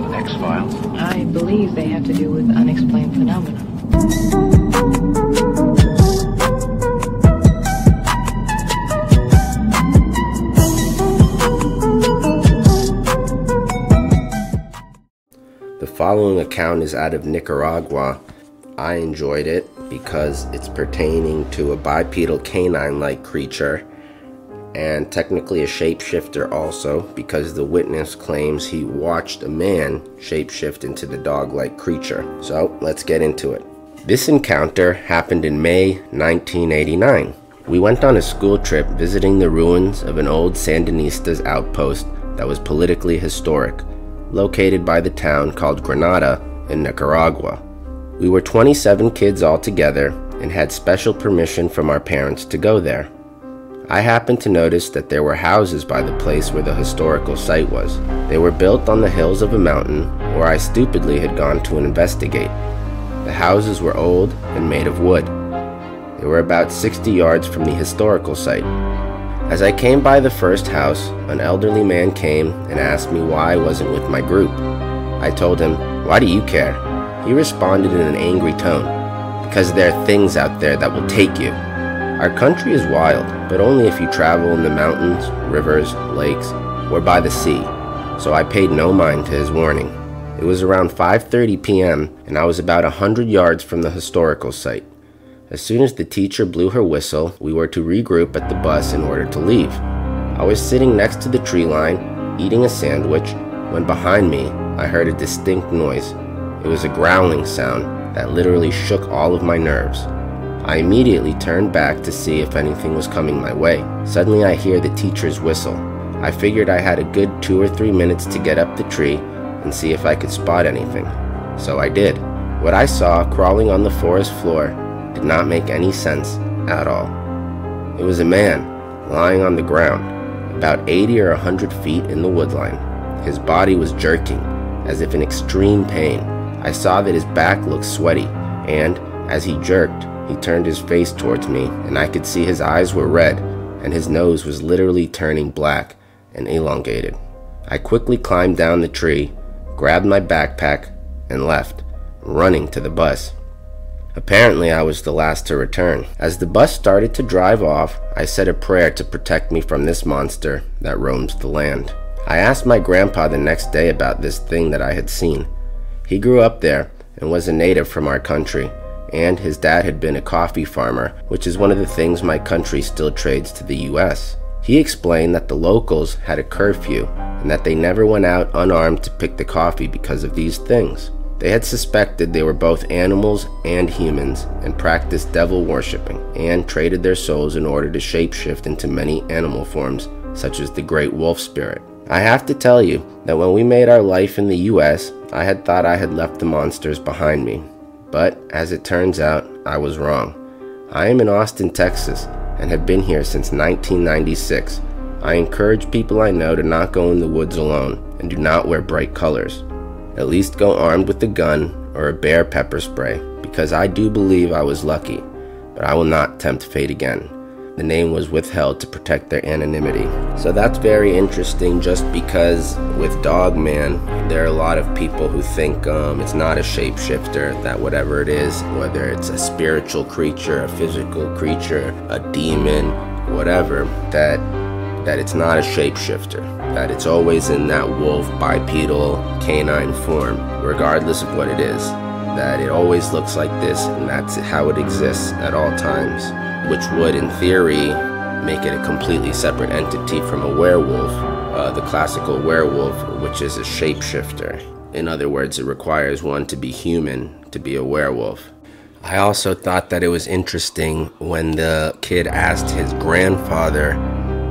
X-Files? I believe they have to do with unexplained phenomena. The following account is out of Nicaragua. I enjoyed it because it's pertaining to a bipedal canine-like creature, and technically a shapeshifter also, because the witness claims he watched a man shapeshift into the dog-like creature. So let's get into it. This encounter happened in May 1989. We went on a school trip visiting the ruins of an old Sandinistas outpost that was politically historic, located by the town called Granada in Nicaragua. We were 27 kids all together and had special permission from our parents to go there. I happened to notice that there were houses by the place where the historical site was. They were built on the hills of a mountain where I stupidly had gone to investigate. The houses were old and made of wood. They were about 60 yards from the historical site. As I came by the first house, an elderly man came and asked me why I wasn't with my group. I told him, "Why do you care?" He responded in an angry tone, "Because there are things out there that will take you." Our country is wild, but only if you travel in the mountains, rivers, lakes, or by the sea, so I paid no mind to his warning. It was around 5:30 p.m. and I was about 100 yards from the historical site. As soon as the teacher blew her whistle, we were to regroup at the bus in order to leave. I was sitting next to the tree line, eating a sandwich, when behind me I heard a distinct noise. It was a growling sound that literally shook all of my nerves. I immediately turned back to see if anything was coming my way. Suddenly I hear the teacher's whistle. I figured I had a good 2 or 3 minutes to get up the tree and see if I could spot anything. So I did. What I saw crawling on the forest floor did not make any sense at all. It was a man lying on the ground, about 80 or 100 feet in the woodline. His body was jerking, as if in extreme pain. I saw that his back looked sweaty, and as he jerked, he turned his face towards me, and I could see his eyes were red, and his nose was literally turning black and elongated. I quickly climbed down the tree, grabbed my backpack, and left, running to the bus. Apparently, I was the last to return. As the bus started to drive off, I said a prayer to protect me from this monster that roams the land. I asked my grandpa the next day about this thing that I had seen. He grew up there and was a native from our country, and his dad had been a coffee farmer, which is one of the things my country still trades to the US. He explained that the locals had a curfew and that they never went out unarmed to pick the coffee because of these things. They had suspected they were both animals and humans and practiced devil worshipping and traded their souls in order to shapeshift into many animal forms, such as the great wolf spirit. I have to tell you that when we made our life in the US, I had thought I had left the monsters behind me. But as it turns out, I was wrong. I am in Austin, Texas, and have been here since 1996. I encourage people I know to not go in the woods alone and do not wear bright colors. At least go armed with a gun or a bear pepper spray, because I do believe I was lucky, but I will not tempt fate again. The name was withheld to protect their anonymity. So that's very interesting, just because with Dogman, there are a lot of people who think it's not a shapeshifter, that whatever it is, whether it's a spiritual creature, a physical creature, a demon, whatever, that it's not a shapeshifter, that it's always in that wolf, bipedal, canine form, regardless of what it is, that it always looks like this, and that's how it exists at all times, which would, in theory, make it a completely separate entity from a werewolf, the classical werewolf, which is a shapeshifter. In other words, it requires one to be human to be a werewolf. I also thought that it was interesting when the kid asked his grandfather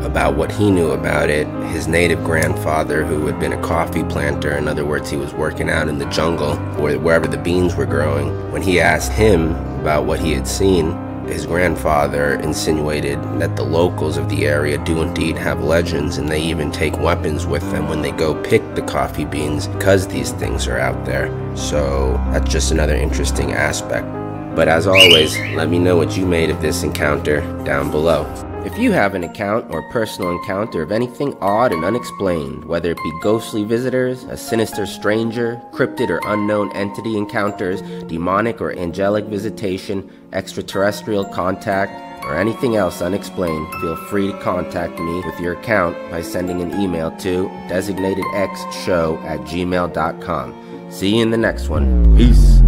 about what he knew about it, his native grandfather who had been a coffee planter. In other words, he was working out in the jungle or wherever the beans were growing. When he asked him about what he had seen, his grandfather insinuated that the locals of the area do indeed have legends, and they even take weapons with them when they go pick the coffee beans because these things are out there. So that's just another interesting aspect. But as always, let me know what you made of this encounter down below. If you have an account or personal encounter of anything odd and unexplained, whether it be ghostly visitors, a sinister stranger, cryptid or unknown entity encounters, demonic or angelic visitation, extraterrestrial contact, or anything else unexplained, feel free to contact me with your account by sending an email to designatedxshow@gmail.com. See you in the next one. Peace.